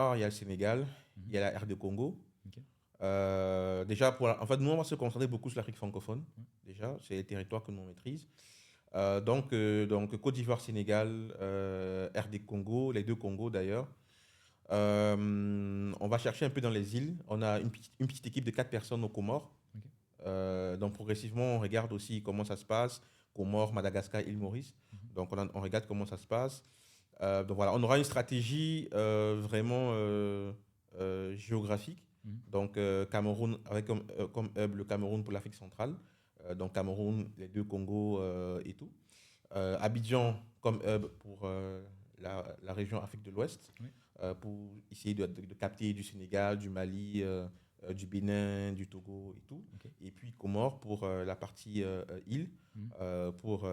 Côte d'Ivoire, il y a le Sénégal, il y a la RD Congo. Ok. Déjà, en fait, nous, on va se concentrer beaucoup sur l'Afrique francophone. Déjà, c'est les territoires que nous on maîtrise. Donc Côte d'Ivoire, Sénégal, RD Congo, les deux Congos d'ailleurs. On va chercher un peu dans les îles. On a une petite équipe de 4 personnes aux Comores. Ok. Donc progressivement, on regarde aussi comment ça se passe. Comores, Madagascar, île Maurice. Donc on regarde comment ça se passe. Donc voilà, on aura une stratégie vraiment géographique. Mhm. Donc Cameroun, avec comme hub le Cameroun pour l'Afrique centrale. Donc Cameroun, les deux Congos et tout. Abidjan comme hub pour la région Afrique de l'Ouest, Oui. pour essayer de capter du Sénégal, du Mali, du Bénin, du Togo et tout. Ok. Et puis Comores pour la partie île, Mhm. pour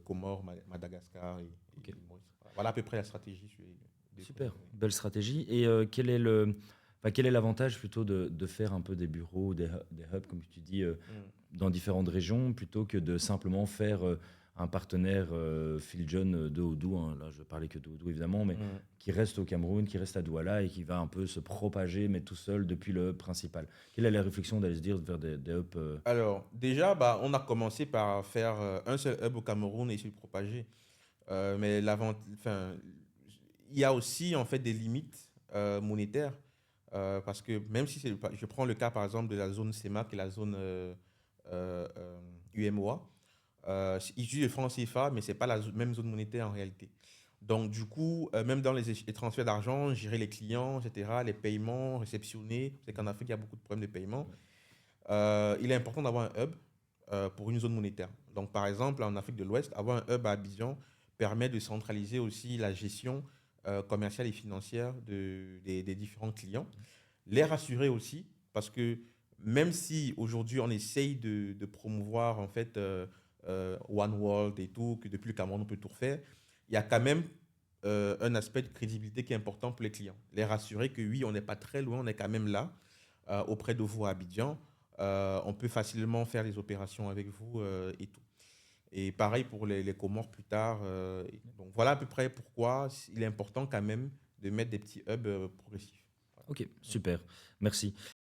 Comores, Madagascar et Ok. l'île Maurice. Voilà à peu près la stratégie sur les deux Super, côtés. belle stratégie. Et quel est l'avantage plutôt de faire un peu des bureaux, des hubs, comme tu dis, Mm. dans différentes régions, plutôt que de simplement faire un partenaire Phil John de Odoo, hein, là je parlais que de Odoo évidemment, mais Mm. qui reste au Cameroun, qui reste à Douala et qui va un peu se propager, mais tout seul depuis le hub principal. Quelle est la réflexion d'aller se dire de faire des hubs Alors, déjà, bah, on a commencé par faire un seul hub au Cameroun et essayer de le propager. Mais enfin, il y a aussi en fait des limites monétaires parce que même si je prends le cas par exemple de la zone CEMAC et la zone UMOA, ils utilisent le franc CFA, mais c'est pas la même zone monétaire en réalité. Donc du coup, même dans les transferts d'argent, gérer les clients, etc., les paiements, réceptionner, c'est qu'en Afrique il y a beaucoup de problèmes de paiement. Ouais. Il est important d'avoir un hub pour une zone monétaire. Donc, par exemple, en Afrique de l'Ouest, avoir un hub à Abidjan permet de centraliser aussi la gestion commerciale et financière des différents clients. Les rassurer aussi, parce que même si aujourd'hui on essaye de promouvoir en fait One World et tout, que depuis le Cameroun on peut tout refaire, il y a quand même un aspect de crédibilité qui est important pour les clients. Les rassurer que oui, on n'est pas très loin, on est quand même là auprès de vous à Abidjan. On peut facilement faire les opérations avec vous et tout. Et pareil pour les Comores plus tard. Donc voilà à peu près pourquoi il est important quand même de mettre des petits hubs progressifs. Ok, Voilà. super, merci.